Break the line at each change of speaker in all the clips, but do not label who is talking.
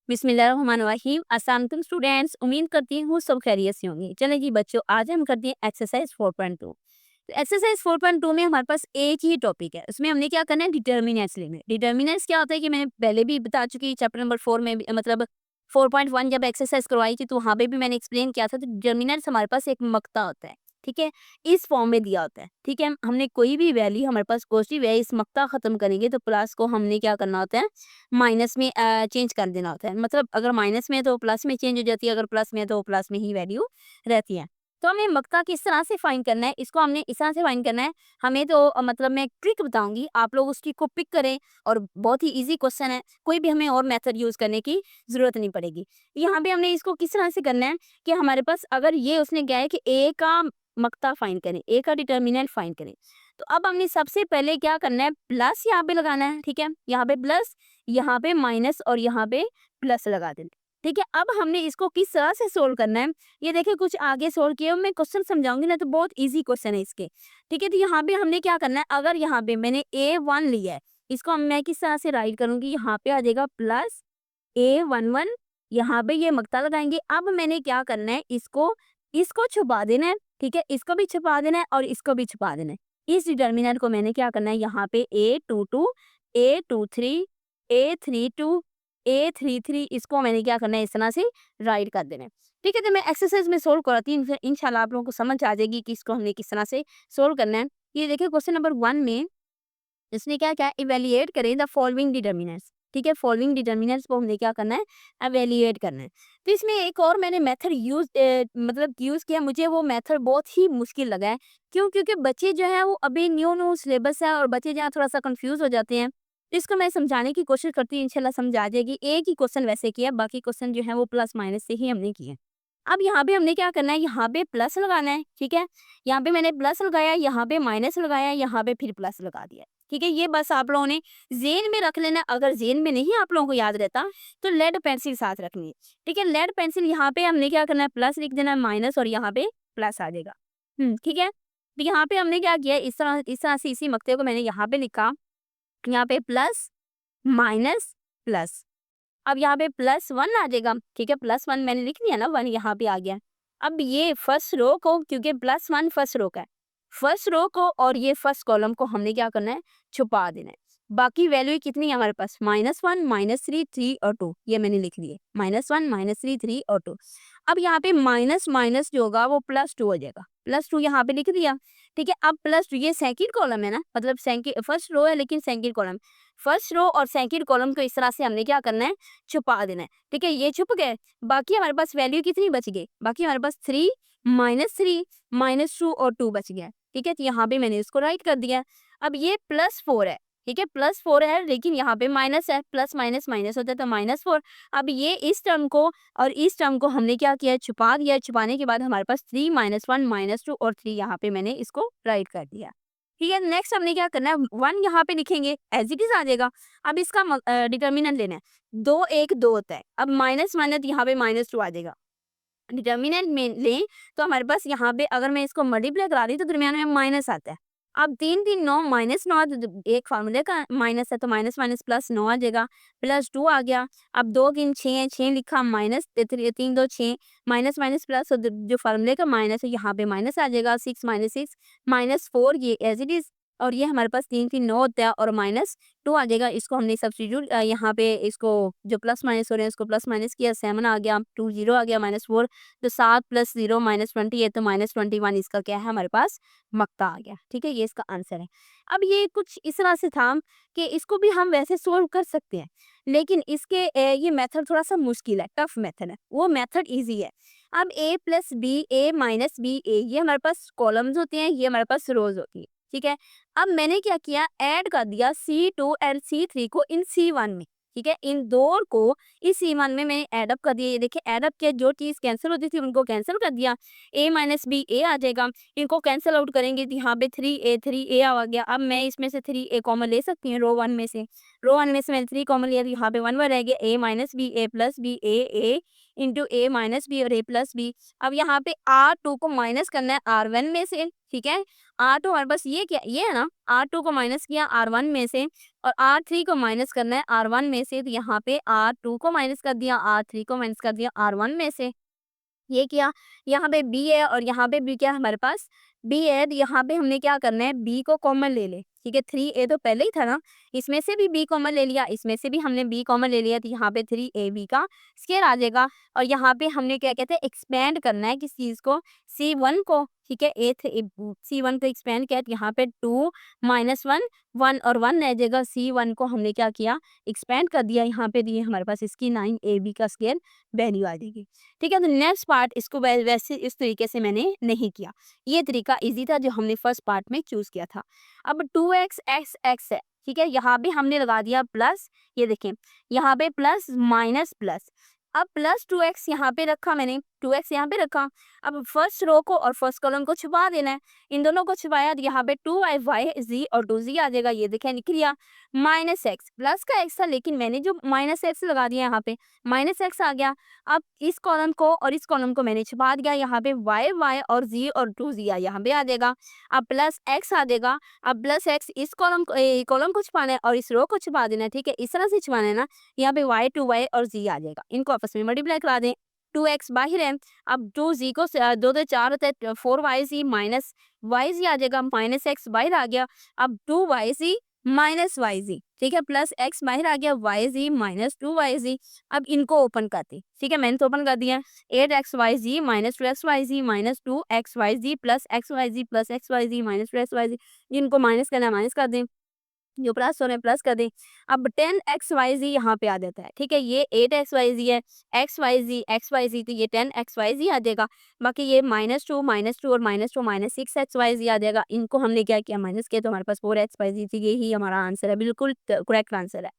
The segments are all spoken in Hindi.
बिस्मिल्लाहिर्रहमानिर्रहीम। अस्सलाम वालेकुम स्टूडेंट्स, उम्मीद करती हूँ सब खैरियत से होंगे। चलें जी बच्चों, आज हम करते हैं एक्सरसाइज 4.2। तो एक्सरसाइज 4.2 में हमारे पास एक ही टॉपिक है, उसमें हमने क्या करना है, डिटर्मिनेंट्स लेने हैं। डिटर्मिनेंट्स क्या होता है कि मैंने पहले भी बता चुकी हूँ, चैप्टर नंबर 4 में भी, मतलब 4.1 जब एक्सरसाइज करवाई थी तो वहाँ पे भी मैंने एक्सप्लेन किया था। तो डिटर्मिनेंट्स हमारे पास एक मक्ता होता है, ठीक है, इस फॉर्म में दिया होता है, ठीक है। हमने कोई भी वैल्यू हमारे पास पॉजिटिव है, इस मक्ता खत्म करेंगे तो प्लस को हमने क्या करना होता है, माइनस में चेंज कर देना होता है। मतलब अगर माइनस में है तो प्लस में चेंज हो जाती है, अगर प्लस में है तो प्लस में ही वैल्यू रहती है। तो हमें मक्का किस तरह से फाइंड करना है, इसको हमने इस तरह से फाइंड करना है। हमें तो मतलब मैं ट्रिक बताऊंगी, आप लोग उसकी को पिक करें, और बहुत ही इजी क्वेश्चन है, कोई भी हमें और मेथड यूज करने की जरूरत नहीं पड़ेगी। यहाँ पे हमने इसको किस तरह से करना है कि हमारे पास अगर ये उसने क्या है कि ए का मक्ता फाइंड करें, ए का डिटर्मिनेंट फाइंड करें। तो अब हमने सबसे पहले क्या करना है, प्लस यहाँ पे लगाना है, ठीक है, यहाँ पे प्लस, यहाँ पे माइनस और यहाँ पे प्लस लगा देना, ठीक है। अब हमने इसको किस तरह से सोल्व करना है, ये देखिए कुछ आगे सोल्व किया, मैं क्वेश्चन समझाऊंगी ना, तो बहुत इजी क्वेश्चन है इसके, ठीक है। तो यहाँ पे हमने क्या करना है, अगर यहाँ पे मैंने A1 लिया है, इसको मैं किस तरह से राइट करूंगी, यहाँ पे आ जाएगा प्लस A11, यहाँ पे ये मक्ता लगाएंगे। अब मैंने क्या करना है, इसको इसको छुपा देना है, ठीक है, इसको भी छुपा देना है और इसको भी छुपा देना है। इस डिटर्मिनेंट को मैंने क्या करना है, यहाँ पे A22, A23, A32, A33, इसको मैंने क्या करना है, इस तरह से राइट कर देना है, ठीक है। तो मैं एक्सरसाइज में सोल्व कराती हूँ, इंशाल्लाह आप लोगों को समझ आ जाएगी कि इसको हमने किस तरह से सोल्व करना है। ये देखिए क्वेश्चन नंबर 1 में इसने क्या क्या इवेल्युएट करें द फॉलोइंग डिटर्मिनेंट्स, ठीक है। फॉलोइंग डिटर्मिनेंट्स को हमने क्या करना है, इवेल्युएट करना है। तो इसमें एक और मैंने मेथड यूज किया, मुझे वो मेथड बहुत ही मुश्किल लगा है। क्यों? क्योंकि बच्चे जो है वो अभी न्यू न्यू सिलेबस है और बच्चे जो है थोड़ा सा कंफ्यूज हो जाते हैं। तो इसको मैं समझाने की कोशिश करती हूँ, इंशाल्लाह समझ आ जाएगी। एक ही क्वेश्चन वैसे किया, बाकी क्वेश्चन जो है वो प्लस माइनस से ही हमने किए। अब यहाँ पे हमने क्या करना है, यहाँ पे प्लस लगाना है, ठीक है। यहाँ पे मैंने प्लस लगाया, यहाँ पे माइनस लगाया, यहाँ पे फिर प्लस लगा दिया, ठीक है। ये बस आप लोगों ने ज़ेन में रख लेना। अगर ज़ेन में नहीं आप लोगों को याद रहता तो लेड पेंसिल साथ रखनी है, ठीक है। लेड पेंसिल यहाँ पे हमने क्या करना है, प्लस लिख देना है, माइनस और यहाँ पे प्लस आ जाएगा, ठीक है। तो यहाँ पे हमने क्या किया, इस तरह से इसी मक्ते को मैंने यहाँ पे लिखा, यहाँ पे प्लस माइनस प्लस। अब यहाँ पे +1 आ जाएगा, ठीक है, +1 मैंने लिख दिया ना, 1 यहाँ पे आ गया। अब ये फर्स्ट रो को, क्योंकि +1 फर्स्ट रो का है, फर्स्ट रो को और ये फर्स्ट कॉलम को हमने क्या करना है, छुपा देना है। बाकी वैल्यू कितनी है हमारे पास, -1, -3, 3 और 2, ये मैंने लिख लिए, -1, -3, 3 और 2। अब यहाँ पे माइनस माइनस जो होगा वो +2 हो जाएगा, +2 यहाँ पे लिख दिया, ठीक है। अब +2, ये सेकंड कॉलम है ना, मतलब फर्स्ट रो है लेकिन सेकंड कॉलम, फर्स्ट रो और सेकंड कॉलम को इस तरह से हमने क्या करना है, छुपा देना है, ठीक है। ये छुप गए, बाकी हमारे पास वैल्यू कितनी बच गई, बाकी हमारे पास 3, -3, -2 और 2 बच गया, ठीक है। तो यहाँ पे मैंने इसको राइट कर दिया। अब ये +4 है, ठीक है, +4 है लेकिन यहाँ पे माइनस है, प्लस माइनस माइनस होता है तो -4। अब ये इस टर्म को और इस टर्म को हमने क्या किया, छुपा दिया। छुपाने के बाद हमारे पास 3, -1, -2 और 3 यहाँ पे मैंने इसको राइट कर दिया, ठीक है। नेक्स्ट हमने क्या करना है, 1 यहाँ पे लिखेंगे, एज इट इज आ जाएगा। अब इसका डिटर्मिनेंट लेना है, 2 1 2 होता है। अब माइनस माइनस यहाँ पे -2 आ जाएगा। डिटर्मिनेंट में लें तो हमारे पास यहाँ पे अगर मैं इसको मल्टीप्लाई करा रही तो दरमियान में माइनस आता है। अब 3 3 9, -9, तो एक फार्मूले का माइनस है तो माइनस माइनस प्लस 9 आ जाएगा, +2 आ गया। अब 2 3 6 है, 6 लिखा, माइनस 3 2 6, माइनस माइनस प्लस, तो जो फार्मूले का माइनस है यहाँ पे माइनस आ जाएगा, 6 -6 -4, ये एज इट इज। और ये हमारे पास 3 3 9 होता है और -2 आ जाएगा। इसको हमने सब्स्टिट्यूट यहाँ पे इसको जो प्लस माइनस हो रहे हैं उसको प्लस माइनस किया, 7 आ गया, 2 0 आ गया, -4, तो 7 + 0 -20 है तो -21, इसका क्या है हमारे पास, मक्ता आ गया, ठीक है। ये इसका आंसर है। अब ये कुछ इस तरह से था कि इसको भी हम वैसे सोल्व कर सकते हैं, लेकिन इसके ये मेथड थोड़ा सा मुश्किल है, टफ मेथड है, वो मेथड ईजी है। अब A + B, A - B, A, ये हमारे पास कॉलम्स होते हैं, ये हमारे पास रोज होती है, ठीक है। अब मैंने क्या किया, ऐड कर दिया C2 और C3 को इन C1 में, ठीक है। इन दो को इस C1 में मैंने ऐड अप कर दिया। ये देखिए ऐड अप किया, जो चीज़ कैंसिल होती थी उनको कैंसिल कर दिया। A - B, A आ जाएगा। इनको कैंसिल आउट करेंगे तो यहाँ पे 3A आ गया। अब मैं इसमें से 3A कॉमन ले सकती हूँ रो 1 में से। रो 1 में से मैंने 3 कॉमन लिया तो यहाँ पे 1 रह गया। A - B, A + B, A into A - B और A + B। अब यहाँ पे R2 को माइनस करना है R1 में से, ठीक है। R2 हमारे पास ये है ना, R2 को माइनस किया R1 में से और R3 को माइनस करना है R1 में से, तो यहाँ पे R2 को माइनस कर दिया, R3 को माइनस कर दिया R1 में से। ये किया, यहाँ पे b है और यहाँ पे b क्या है हमारे पास, b है, तो यहाँ पे हमने क्या करना है, b को कॉमन ले ले, ठीक है। 3a तो पहले ही था ना, इसमें से भी b कॉमन ले लिया, इसमें से भी हमने b कॉमन ले लिया, तो यहाँ पे 3ab का स्क्वायर आ जाएगा। और यहाँ पे हमने क्या कहते हैं, एक्सपेंड करना है किस चीज़ को, c1 को, ठीक है। c1 को एक्सपेंड किया, तो यहाँ पे 2 माइनस 1 1 और 1 रह जाएगा, c1 को हमने क्या किया, एक्सपेंड कर दिया, यहाँ पे दिए हमारे पास इसकी 9ab का स्क्वायर वैल्यू आ जाएगी, ठीक है। तो नेक्स्ट पार्ट इसको वैसे इस तरीके से मैंने नहीं किया, ये तरीका इजी था जो हमने फर्स्ट पार्ट में चूज किया था। अब 2x x x है, ठीक है, यहाँ भी हमने लगा दिया प्लस, ये देखें यहाँ पे प्लस माइनस प्लस, अब प्लस 2x यहाँ पे रखा मैंने, 2x यहाँ पे रखा। अब फर्स्ट रो को और फर्स्ट कॉलम को छुपा देना है, इन दोनों को छुपाया तो यहाँ पे 2y y z और 2z आ जाएगा, ये देखें निकल गया। माइनस x, प्लस का x था लेकिन मैंने जो माइनस x लगा दिया, यहाँ पे माइनस x आ गया। अब इस कॉलम को और इस कॉलम को मैंने छुपा दिया, यहाँ पे y और z और 2z यहाँ पे आ जाएगा। अब प्लस x आ जाएगा, अब प्लस x इस कॉलम को छुपाना है और इस रो को छुपा देना है, ठीक है, इस तरह से छुपाना है ना। यहाँ पे y 2y और z आ जाएगा, इनको आपस में मल्टीप्लाई करा दें, 2x बाहर है, अब 2z को 2 2 4 होता है, 4yz माइनस yz आ जाएगा, माइनस x बाहर आ गया, अब 2yz माइनस yz, ठीक है, प्लस x बाहर आ गया, yz माइनस 2yz। अब इनको ओपन करते, ठीक है, मैंने तो ओपन कर दिया, 8xyz minus 2xyz minus 2xyz plus xyz plus xyz minus 2xyz, जिनको माइनस करना है माइनस कर दें, जो प्लस हो रहे हैं प्लस कर दें। अब 10xyz यहाँ पे आ जाता है, ठीक है, ये 8xyz है, xyz तो ये 10xyz आ जाएगा। बाकी ये -2 और -2 -6xyz आ जाएगा, इनको हमने क्या किया, माइनस किया, तो हमारे पास 4xyz थी, यही हमारा आंसर है, बिल्कुल करेक्ट आंसर है।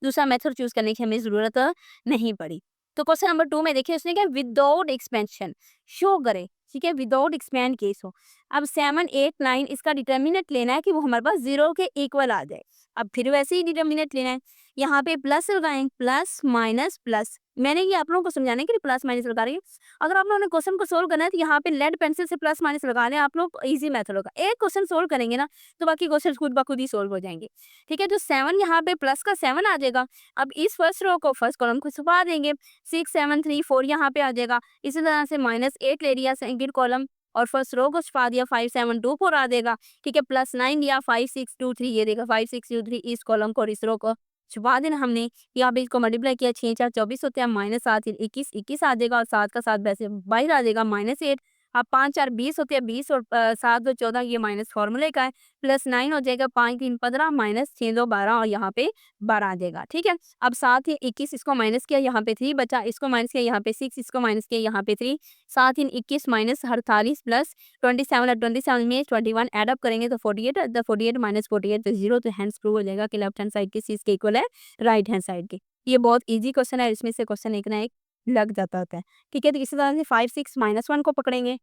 दूसरा मेथड चूज करने की हमें ज़रूरत नहीं पड़ी। तो क्वेश्चन नंबर 2 में देखिए उसने क्या, विदाउट एक्सपेंशन शो करे, ठीक है, विदाउट एक्सपेंड केस हो। अब 7 8 9 इसका डिटर्मिनेंट लेना है कि वो हमारे पास 0 के इक्वल आ जाए। अब फिर वैसे ही डिटर्मिनेंट लेना है, यहाँ पे प्लस लगाएं, प्लस माइनस प्लस, मैंने ये आप लोगों को समझाने के लिए प्लस माइनस लगा रही हूँ। अगर आप लोगों ने क्वेश्चन को सोल्व करना है तो यहाँ पे लेड पेंसिल से प्लस माइनस लगा लें आप लोग, इजी मेथड होगा। एक क्वेश्चन सोल्व करेंगे ना तो बाकी क्वेश्चन खुद ब खुद ही सोल्व हो जाएंगे, ठीक है। तो 7 यहाँ पे प्लस का 7 आ जाएगा। अब इस फर्स्ट रो को फर्स्ट कॉलम को छुपा देंगे, 6 7 3 4 यहाँ पे आ जाएगा। इसी तरह से -8 ले लिया सेकंड कॉलम और फर्स्ट रो को छुपा दिया, 5 7 2 4 आ देगा, ठीक है, प्लस 9 लिया, 5 6 2 3 ये देगा, 5 6 2 3 इस कॉलम को और इस रो को छुपा देना हमने। यहाँ पे इसको मल्टीप्लाई किया, 6 4 24 होते हैं, -7 21 21 आ जाएगा और 7 का 7 वैसे बाहर आ जाएगा, -8। अब 5 4 20 होते हैं, 20 और 7 2 14, ये माइनस फॉर्मूले का है, प्लस 9 हो जाएगा, 5 3 15 माइनस 6 2 12 और यहाँ पे 12 आ जाएगा, ठीक है। अब 7 है 21, इसको माइनस किया, यहाँ पे 3 बचा, इसको माइनस किया, यहाँ पे 6, इसको माइनस किया, यहाँ पे 3, 7 3 21 माइनस 48 प्लस 27 और 27 में 21 ऐड अप करेंगे तो 48, द 48 माइनस 48 तो 0, तो हैंस प्रूव हो जाएगा कि लेफ्ट हैंड साइड किस चीज़ के इक्वल है, राइट हैंड साइड के। ये बहुत ईजी क्वेश्चन है, इसमें से क्वेश्चन एक ना एक लग जाता होता है, ठीक है। तो इसी तरह से 5 6 -1 को पकड़ेंगे,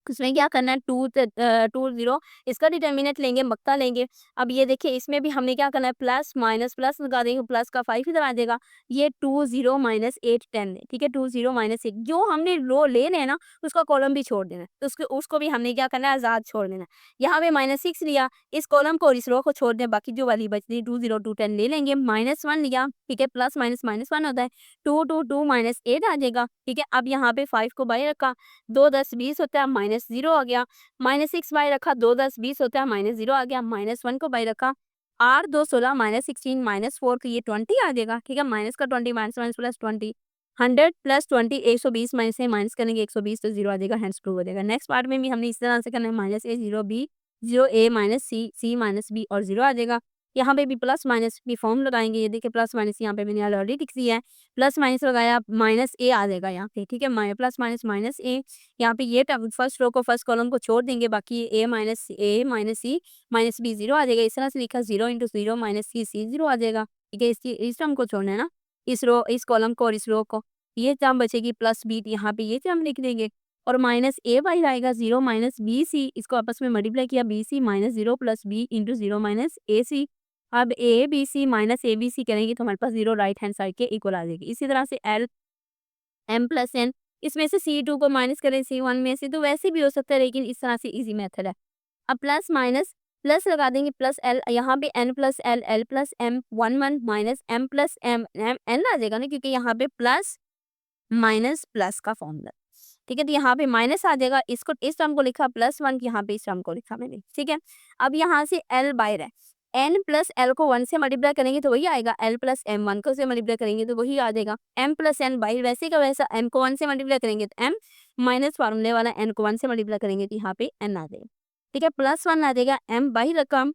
उसमें क्या करना है, 2 0 इसका डिटर्मिनेंट लेंगे, मक्ता लेंगे। अब ये देखिए इसमें भी हमने क्या करना है, प्लस माइनस प्लस लगा देंगे, प्लस का 5 इधर आ जाएगा, ये 2 0 -8 10 है, ठीक है, 2 0 -8 जो हमने रो ले लेना है ना उसका कॉलम भी छोड़ देना है, तो उसको भी हमने क्या करना है, आज़ाद छोड़ देना है। यहाँ पे -6 लिया, इस कॉलम को और इस रो को छोड़ दें, बाकी जो वाली बचती 2 0 2 10 ले लेंगे, -1 लिया, ठीक है, प्लस माइनस -1 होता है, 2 2 2 -8 आ जाएगा, ठीक है। अब यहाँ पे 5 को बाहर रखा, 2 10 20 होता है, -0 आ गया, -6 बाहर रखा, 2 10 20 होता है, -0 आ गया, -1 को बाहर रखा, 8 2 16 -16 -4 तो ये 20 आ जाएगा, ठीक है, माइनस का 20 minus minus plus 20, 100 plus 20 120 minus से माइनस करेंगे 120 तो 0 आ जाएगा, हैंस प्रूव हो जाएगा। नेक्स्ट पार्ट में भी हमने इस तरह से करना है, -a 0 b 0 a minus C C minus B और 0 आ जाएगा। यहाँ पे भी प्लस माइनस भी फॉर्म लगाएंगे, ये देखिए प्लस माइनस यहाँ पे मैंने ऑलरेडी लिख दिया है, प्लस माइनस लगाया, -a आ जाएगा यहाँ पे, ठीक है, प्लस माइनस -a, यहाँ पे ये फर्स्ट रो को फर्स्ट कॉलम को छोड़ देंगे, बाकी a minus C minus B 0 आ जाएगा। इस तरह से लिखा 0 × 0 माइनस सी 0 आ जाएगा, ठीक है। इस टर्म को छोड़ना है ना, इस कॉलम को और इस रो को, ये टर्म बचेगी प्लस बी, यहाँ पे ये टर्म लिख देंगे और -a बाहर आएगा, 0 माइनस बी सी, इसको आपस में मल्टीप्लाई किया, B C minus 0 plus B into 0 minus A C. अब A B C minus A B C करेंगे तो हमारे पास 0 राइट हैंड साइड के इक्वल आ जाएगी। इसी तरह से एल एम प्लस एन, इसमें से C2 को माइनस करें C1 में से, तो वैसे भी हो सकता है लेकिन इस तरह से इजी मेथड है। अब प्लस माइनस प्लस लगा देंगे प्लस एल, यहाँ पे N plus L, L plus M, 1 1 minus M plus M, N आ जाएगा ना, क्योंकि यहाँ पे प्लस माइनस प्लस का फॉर्मूला। ठीक है, तो यहाँ पे माइनस आ जाएगा, इसको इस टर्म को लिखा +1, यहाँ पे इस टर्म को लिखा मैंने। ठीक है, अब यहाँ से एल बाहर है, एन प्लस एल को 1 से मल्टीप्लाई करेंगे तो वही आएगा, एल प्लस एम 1 को से मल्टीप्लाई करेंगे तो वही आ जाएगा, एम प्लस एन बाहर वैसे का वैसा, एम को 1 से मल्टीप्लाई करेंगे तो एम, माइनस फार्मूले वाला एन को 1 से मल्टीप्लाई करेंगे तो यहाँ पे एन आ जाएगा। ठीक है, +1 आ जाएगा, एम बाहर रकम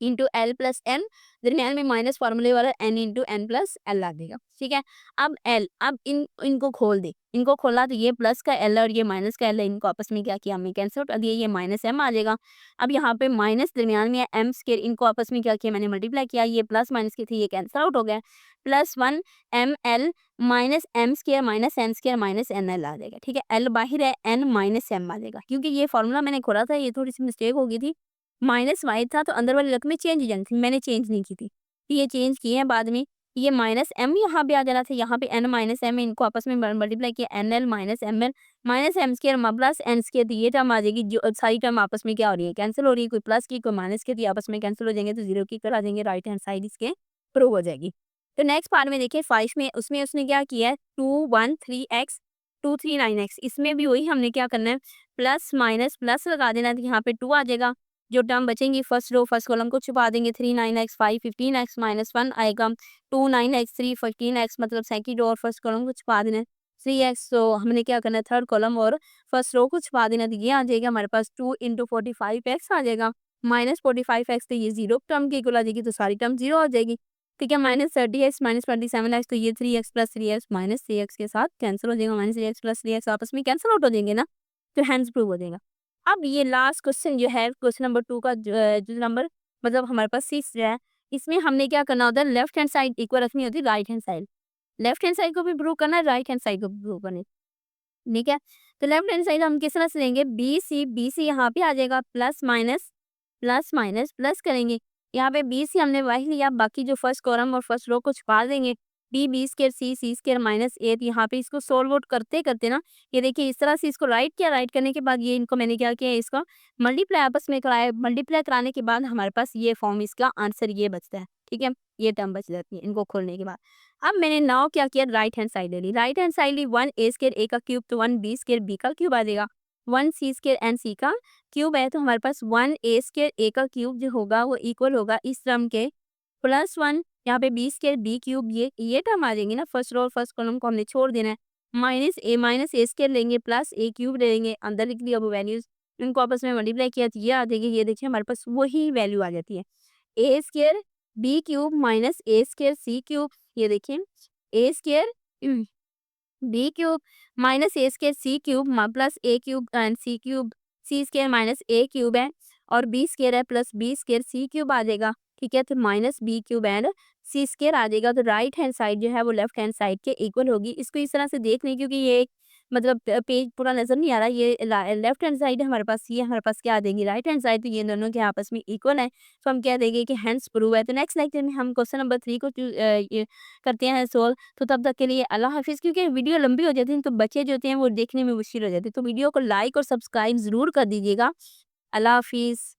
इंटू एल प्लस एन, दरमियान में माइनस फार्मूले वाला N into N plus L आ जाएगा। ठीक है, अब एल, अब इनको खोल दे, इनको खोला तो ये प्लस का एल और ये माइनस का एल है, इनको आपस में क्या किया हमने कैंसिल कर दिया, ये माइनस एम आ जाएगा। अब यहाँ पे माइनस दरमियान में एम स्केयर, इनको आपस में क्या किया मैंने मल्टीप्लाई किया, ये प्लस माइनस के थे ये कैंसिल आउट हो गया, +1 M L minus M square minus N square minus N L आ जाएगा। ठीक है, एल बाहर है, एन माइनस एम आ जाएगा, क्योंकि ये फॉर्मूला मैंने खोला था, ये थोड़ी सी मिस्टेक हो गई थी, माइनस वाई था तो अंदर वाली रकमें चेंज हो जानी थी, मैंने चेंज नहीं की थी, ये चेंज किए हैं बाद में। ये माइनस एम यहाँ पे आ जाना था, यहाँ पे एन माइनस एम, इनको आपस में मल्टीप्लाई किया, N L minus M L minus M square plus N square, तो ये टर्म आ जाएगी, जो सारी टर्म आपस में क्या हो रही है कैंसिल हो रही है, कोई प्लस की कोई माइनस की, तो ये आपस में कैंसिल हो जाएंगे, तो जीरो की कर आ जाएंगे, राइट हैंड साइड इसके प्रूव हो जाएगी। तो नेक्स्ट पार्ट में देखिए 5 में, उसमें उसने क्या किया है 213x 239x, इसमें भी वही हमने क्या करना है, प्लस माइनस प्लस लगा देना है, तो यहाँ पे 2 आ जाएगा, जो टर्म बचेंगी फर्स्ट रो फर्स्ट कॉलम को छुपा देंगे, 39x 5 15x -1 आएगा, 29x 3 15x, मतलब सेकंड रो और फर्स्ट कॉलम को छुपा देना है, 3x, तो हमने क्या करना है थर्ड कॉलम और फर्स्ट रो को छुपा देना, तो ये आ जाएगा हमारे पास 2 × 45x आ जाएगा, -45x, तो ये जीरो टर्म की इक्वल आ जाएगी, तो सारी टर्म जीरो हो जाएगी। ठीक है, -30x -27x, तो ये 3x + 3x -3x के साथ कैंसिल हो जाएगा, -3x + 3x आपस में कैंसिल आउट हो जाएंगे ना, तो हैंस प्रूव हो जाएगा। अब ये लास्ट क्वेश्चन जो है, क्वेश्चन नंबर 2 का जो नंबर मतलब हमारे पास 6 जो है, इसमें हमने क्या करना होता है, लेफ्ट हैंड साइड इक्वल रखनी होती है right hand side, left hand side को भी प्रूव करना है, राइट हैंड साइड को भी प्रूव करना है। ठीक है, तो लेफ्ट हैंड साइड हम किस तरह से लेंगे, बी सी यहाँ पे आ जाएगा, प्लस माइनस प्लस करेंगे, यहाँ पे बी सी हमने वही लिया, बाकी जो फर्स्ट कॉलम और फर्स्ट रो को छुपा देंगे, बी स्क्वायर सी स्क्वायर -8, यहाँ पे इसको सोल्व आउट करते करते ना, ये देखिए इस तरह से इसको राइट किया, राइट करने के बाद ये इनको मैंने क्या किया, इसका मल्टीप्लाई आपस में कराया, मल्टीप्लाई कराने के बाद हमारे पास ये फॉर्म, इसका आंसर ये बचता है। ठीक है, ये टर्म बच जाती है इनको खोलने के बाद। अब मैंने नाउ क्या किया, राइट हैंड साइड ले ली, राइट हैंड साइड ली, 1 a स्क्वायर a का क्यूब, तो 1 b स्क्वायर b का क्यूब आ जाएगा, 1 c स्क्वायर n c का क्यूब है, तो हमारे पास 1 a स्क्वायर a का क्यूब जो होगा वो इक्वल होगा इस टर्म के +1, यहाँ पे b स्क्वायर b क्यूब, ये टर्म आ जाएंगी ना, फर्स्ट रो और फर्स्ट कॉलम को हमने छोड़ देना है, माइनस a स्क्वायर लेंगे प्लस a क्यूब ले लेंगे, अंदर लिख लिया वो वैल्यूज, इनको आपस में मल्टीप्लाई किया तो ये आ जाएगी, ये देखिए हमारे पास वही वैल्यू आ जाती है, a square b cube minus a square c cube, ये देखिए A square B cube minus A square C cube plus A cube and C cube, C square minus A cube है और बी स्क्वायर है plus B square C cube आ जाएगा। ठीक है, तो minus B cube and C square आ जाएगा, तो राइट हैंड साइड जो है वो लेफ्ट हैंड साइड के इक्वल होगी। इसको इस तरह से देख लें, क्योंकि ये मतलब पेज पूरा नजर नहीं आ रहा, ये लेफ्ट हैंड साइड है हमारे पास, ये हमारे पास क्या आ देंगी राइट हैंड साइड, तो ये दोनों के आपस में इक्वल है, तो हम क्या देंगे कि हैंस प्रूव है। तो नेक्स्ट लेक्चर में हम क्वेश्चन नंबर 3 को ये करते हैं सोल्व। तो तब तक के लिए अल्लाह हाफिज़, क्योंकि वीडियो लंबी हो जाती है तो बच्चे जो होते हैं वो देखने में मुश्किल हो जाती है, तो वीडियो को लाइक और सब्सक्राइब ज़रूर कर दीजिएगा। अल्लाह हाफिज़।